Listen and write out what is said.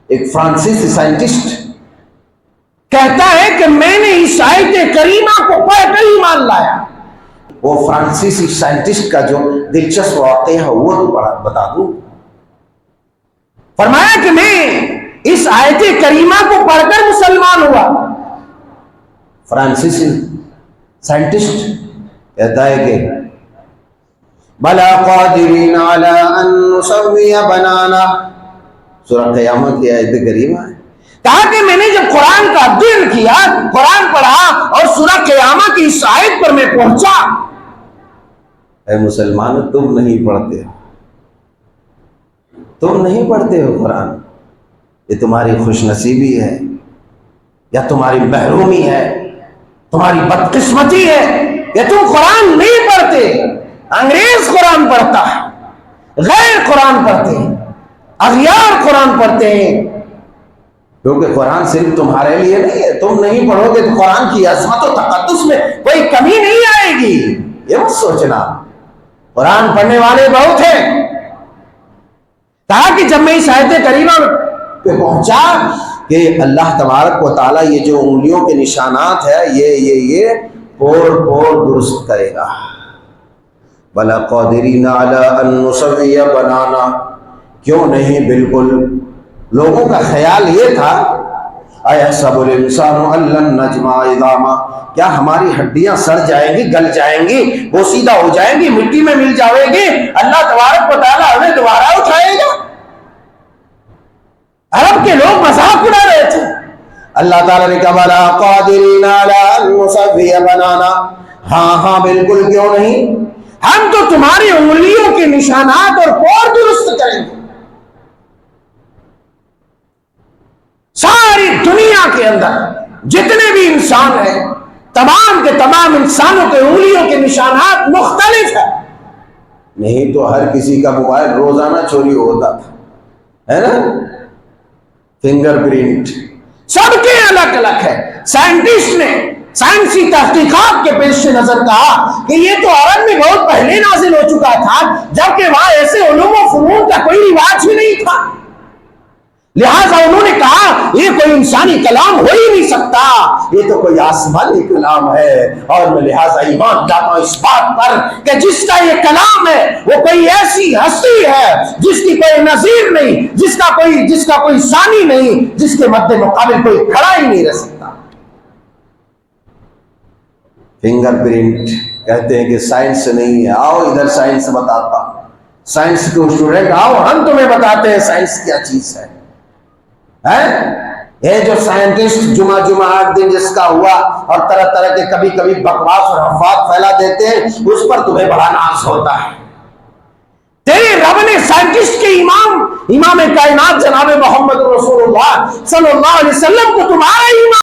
ایک فرانسیسی سائنٹسٹ کہتا ہے کہ میں نے اس آیت کریمہ کو پڑھ کر ایمان لایا. وہ فرانسیسی سائنٹسٹ کا جو دلچسپ واقعہ ہے وہ بتا دوں. فرمایا کہ میں اس آیت کریمہ کو پڑھ کر مسلمان ہوا. فرانسیسی سائنٹسٹ کہتا ہے کہ بلا قادرین علی ان نسوی بنانا، سورہ قیامت کی آیت کریمہ ہے. کہا کہ میں نے جب قرآن کا ادھین کیا، قرآن پڑھا اور سورہ قیامہ کی اس آیت پر میں پہنچا. اے مسلمان، تم نہیں پڑھتے ہو، تم نہیں پڑھتے ہو قرآن. یہ تمہاری خوش نصیبی ہے یا تمہاری محرومی ہے، تمہاری بدقسمتی ہے کہ تم قرآن نہیں پڑھتے. انگریز قرآن پڑھتا ہے، غیر قرآن پڑھتے ہیں، اغیار قرآن پڑھتے ہیں. کیونکہ قرآن صرف تمہارے لیے نہیں ہے. تم نہیں پڑھو گے تو قرآن کی عظمت و تقدس میں کوئی کمی نہیں آئے گی. یہ مت سوچنا، قرآن پڑھنے والے بہت ہیں. کہا کہ جب میں اس آیت کریمہ پہ پہنچا کہ اللہ تبارک و تعالیٰ یہ جو انگلیوں کے نشانات ہے یہ پور درست کرے گا. بلا قادرین علی ان نسوی بنانا، کیوں نہیں، بالکل. لوگوں کا خیال یہ تھا ایحسب الانسان ان لن نجمع عظاما، کیا ہماری ہڈیاں سڑ جائیں گی، گل جائیں گی، بوسیدہ ہو جائیں گی، مٹی میں مل جاویں گی، اللہ تبارک و تعالیٰ ہمیں دوبارہ اٹھائے گا. عرب کے لوگ مذاق اڑا رہے تھے. اللہ تعالیٰ نے کہا بلا قادرین علی ان نسوی بنانا، ہاں بالکل، کیوں نہیں، ہم تو تمہاری انگلیوں کے نشانات اور پور درست کریں گے. ساری دنیا کے اندر جتنے بھی انسان ہیں، تمام کے تمام انسانوں کے انگلیوں کے نشانات مختلف ہیں. نہیں تو ہر کسی کا موبائل روزانہ چوری ہوتا تھا، ہے نا، فنگر پرنٹ سب کے الگ الگ ہے. سائنٹسٹ نے سائنسی تحقیقات کے پیش نظر کہا کہ یہ تو عرب میں بہت پہلے نازل ہو چکا تھا، جبکہ وہاں ایسے علوم و فنون کا کوئی رواج ہی نہیں تھا. لہٰذا انہوں نے کہا یہ کوئی انسانی کلام ہو ہی نہیں سکتا، یہ تو کوئی آسمانی کلام ہے. اور میں لہٰذا ایمان لاتا ہوں اس بات پر کہ جس کا یہ کلام ہے وہ کوئی ایسی ہستی ہے جس کی کوئی نظیر نہیں، جس کا کوئی ثانی نہیں، جس کے مد مقابل کوئی کھڑا ہی نہیں رہ سکتا. فنگر پرنٹ کہتے ہیں کہ سائنس نہیں ہے. آؤ ادھر سائنس بتاتا ہوں. سائنس کے اسٹوڈنٹ آؤ، ہم تمہیں بتاتے ہیں سائنس کیا چیز ہے. یہ جو سائنٹسٹ جمعہ 8 دن جس کا ہوا اور طرح طرح کے کبھی بکواس اور افواہ پھیلا دیتے ہیں، اس پر تمہیں بڑا ناز ہوتا ہے. تیرے رب نے سائنٹسٹ کے امام کائنات جناب محمد رسول اللہ صلی اللہ علیہ وسلم کو تمہارا ایمان